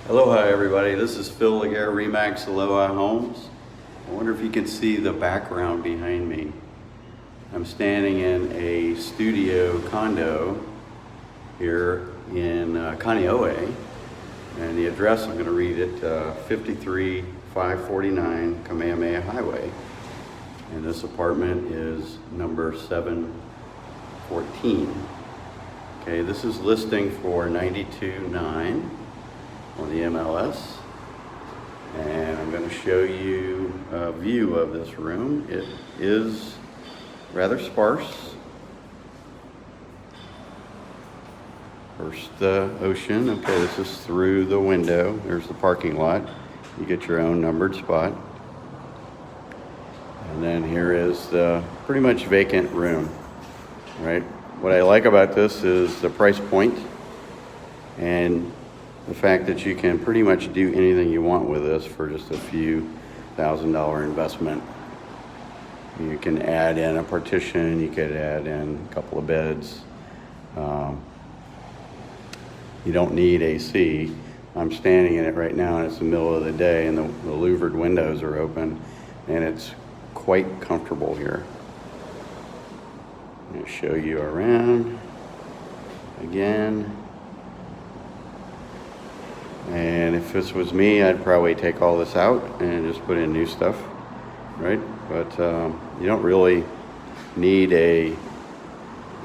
Aloha everybody, this is Phil Laguerre, Remax Aloha Homes. I wonder if you can see the background behind me. I'm standing in a studio condo here in Kaneohe, and the address, I'm going to read it, 53549 Kamehameha Highway. And this apartment is number 714. Okay, this is listing for $92,900 on the MLS, and I'm going to show you a view of this room. It is rather sparse. First the ocean. Okay, this is through the window. There's the parking lot. You get your own numbered spot. And then here is the pretty much vacant room, right? What I like about this is the price point and the fact that you can pretty much do anything you want with this for just a few $1,000 investment. You can add in a partition, you could add in a couple of beds. You don't need AC. I'm standing in it right now and it's the middle of the day and the louvered windows are open and it's quite comfortable here. I'm going to show you around again. And if this was me, I'd probably take all this out and just put in new stuff, right? But you don't really need a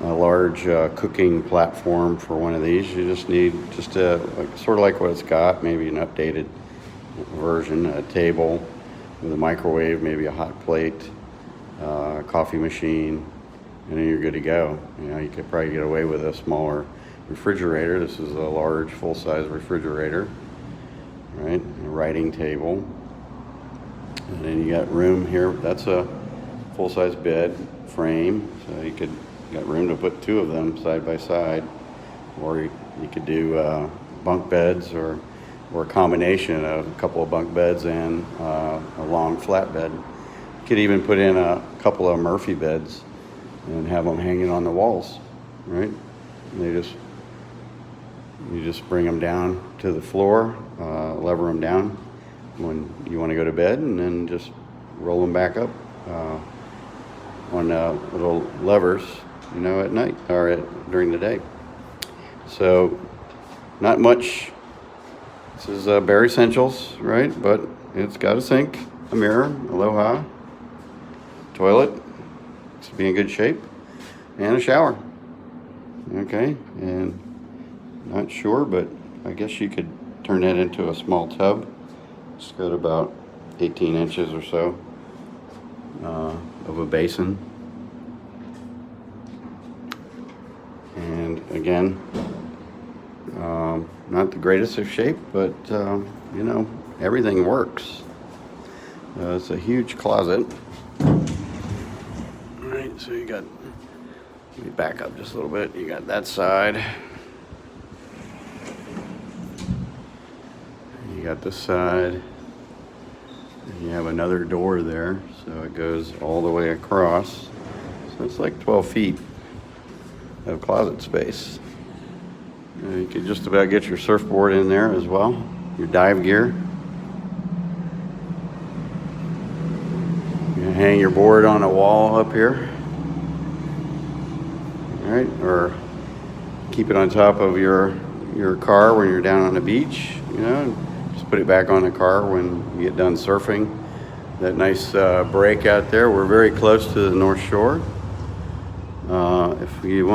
large cooking platform for one of these. You just need just a sort of like what it's got, maybe an updated version, a table with a microwave, maybe a hot plate, a coffee machine, and then you're good to go. You know, you could probably get away with a smaller refrigerator. This is a large full-size refrigerator, right? A writing table, and then you got room here. That's a full-size bed frame, so you got room to put two of them side by side, or you could do bunk beds or a combination of a couple of bunk beds and a long flat bed. You could even put in a couple of Murphy beds and have them hanging on the walls, right? You just bring them down to the floor, lever them down when you want to go to bed, and then just roll them back up on little levers, you know, at night or during the day. So not much. This is bare essentials, right? But it's got a sink, a mirror, aloha, toilet, to be in good shape, and a shower. Okay, and not sure, but I guess you could turn that into a small tub. It's got about 18 inches or so of a basin. And again, not the greatest of shape, but you know, everything works. It's a huge closet. All right, so you got, let me back up just a little bit. You got that side. You got this side. And you have another door there, so it goes all the way across. So it's like 12 feet of closet space. You could just about get your surfboard in there as well, your dive gear. You can hang your board on a wall up here, all right? Or keep it on top of your car when you're down on the beach, you know. Just put it back on the car when you get done surfing. That nice break out there. We're very close to the North Shore. If you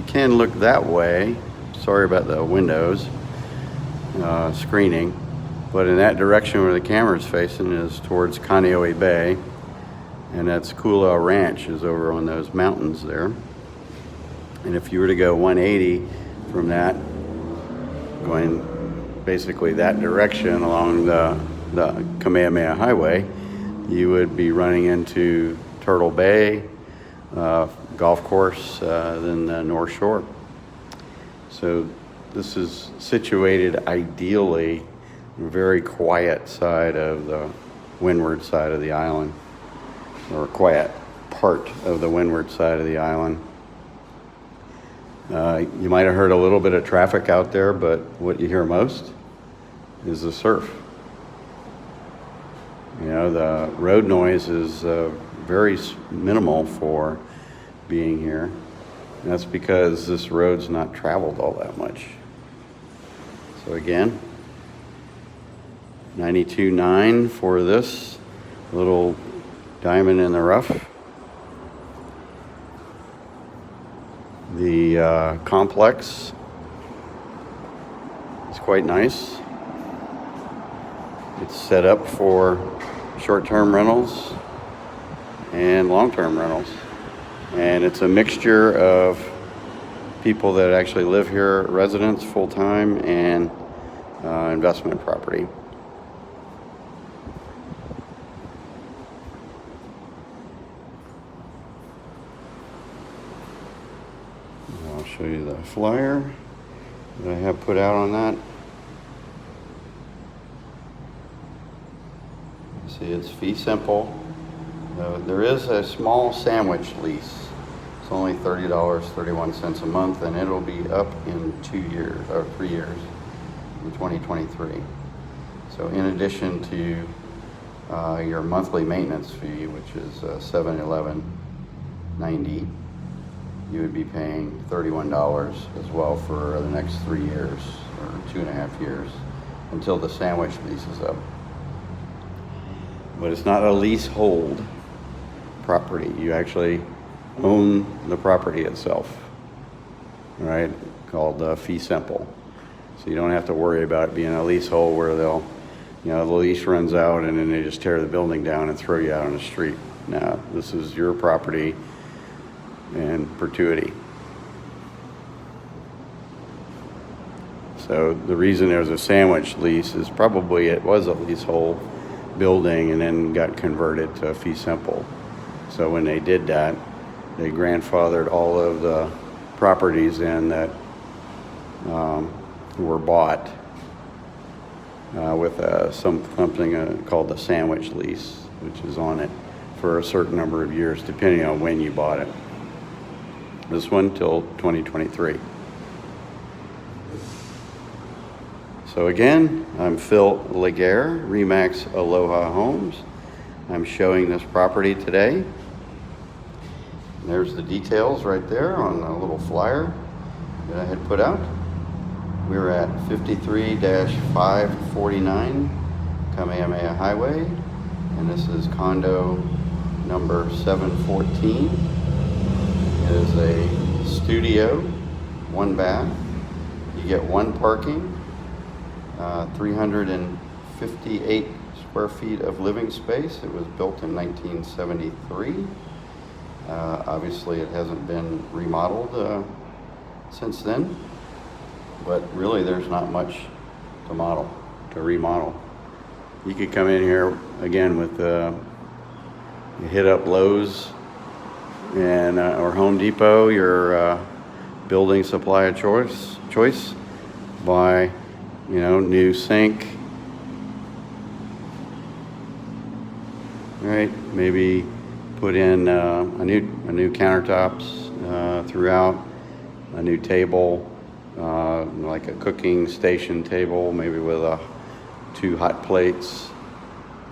can look that way. Sorry about the windows screening, but in that direction where the camera's facing is towards Kaneohe Bay, and that's Kula Ranch is over on those mountains there. And if you were to go 180 from that, going basically that direction along the Kamehameha Highway, you would be running into Turtle Bay, golf course, then the North Shore. So this is situated ideally in a very quiet side of the windward side of the island, or a quiet part of the windward side of the island. You might have heard a little bit of traffic out there, but what you hear most is the surf. You know, the road noise is very minimal for being here. And that's because this road's not traveled all that much. So again, 92.9 for this little diamond in the rough. The complex is quite nice. It's set up for short-term rentals and long-term rentals. And it's a mixture of people that actually live here, residents full-time, and investment property. I'll show you the flyer that I have put out on that. See, it's fee simple. There is a small sandwich lease. It's only $30.31 a month, and it'll be up in 2 years or 3 years in 2023. So in addition to your monthly maintenance fee, which is $711.90, you would be paying $31 as well for the next 3 years or 2.5 years until the sandwich lease is up. But it's not a leasehold property. You actually own the property itself, right? Called fee simple. So you don't have to worry about it being a leasehold where the lease runs out and then they just tear the building down and throw you out on the street. Now, this is your property in perpetuity. So the reason there's a sandwich lease is probably it was a leasehold building and then got converted to a fee simple. So when they did that, they grandfathered all of the properties in that were bought with something called the sandwich lease, which is on it for a certain number of years, depending on when you bought it. This one till 2023. So again, I'm Phil Laguerre, Remax Aloha Homes. I'm showing this property today. There's the details right there on the little flyer that I had put out. We're at 53-549 Kamehameha Highway, and this is condo number 714. It is a studio, 1 bath. You get 1 parking, 358 square feet of living space. It was built in 1973. Obviously, it hasn't been remodeled since then, but really there's not much to remodel. You could come in here again with you hit up Lowe's and or Home Depot, your building supply of choice. Buy, new sink, right? Maybe put in a new countertops throughout, a new table, like a cooking station table, maybe with 2 hot plates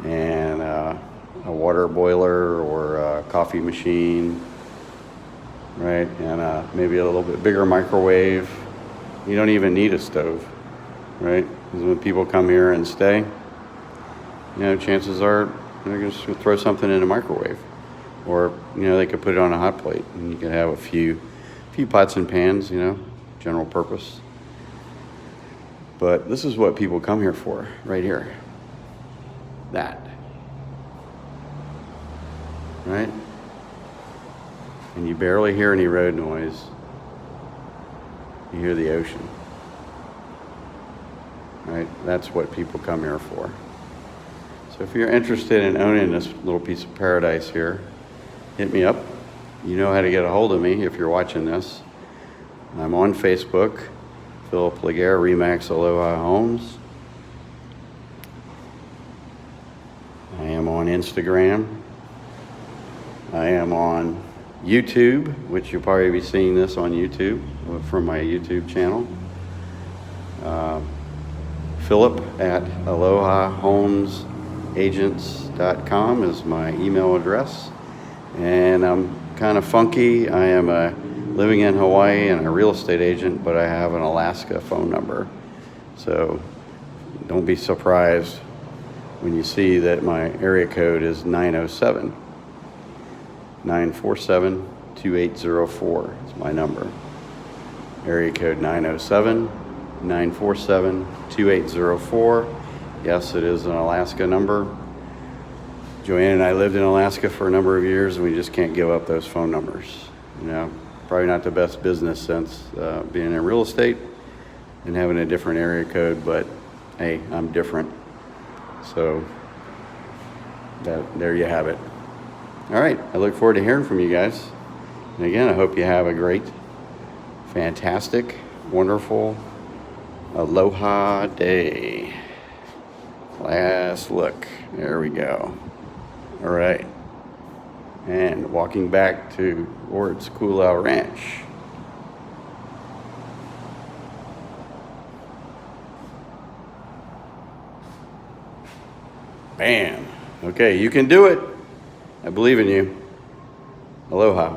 and a water boiler or a coffee machine, right? And maybe a little bit bigger microwave. You don't even need a stove, right? Because when people come here and stay, chances are they're just going to throw something in the microwave. Or, they could put it on a hot plate and you can have a few pots and pans, general purpose. But this is what people come here for, right here. That. Right? And you barely hear any road noise. You hear the ocean. Right? That's what people come here for. So if you're interested in owning this little piece of paradise here, hit me up. You know how to get a hold of me if you're watching this. I'm on Facebook, Philip Laguerre, Remax Aloha Homes. I am on Instagram. I am on YouTube, which you'll probably be seeing this on YouTube from my YouTube channel. Philip at AlohaHomesAgents.com is my email address. And I'm kind of funky. I am living in Hawaii and a real estate agent, but I have an Alaska phone number. So don't be surprised when you see that my area code is 907-947-2804. It's my number. Area code 907-947-2804. Yes, it is an Alaska number. Joanne and I lived in Alaska for a number of years, and we just can't give up those phone numbers. You know, probably not the best business sense being in real estate and having a different area code, but hey, I'm different. So there you have it. All right, I look forward to hearing from you guys. And again, I hope you have a great, fantastic, wonderful Aloha day. Last look. There we go. All right. And walking back towards Kulau Ranch. Bam. Okay, you can do it. I believe in you. Aloha.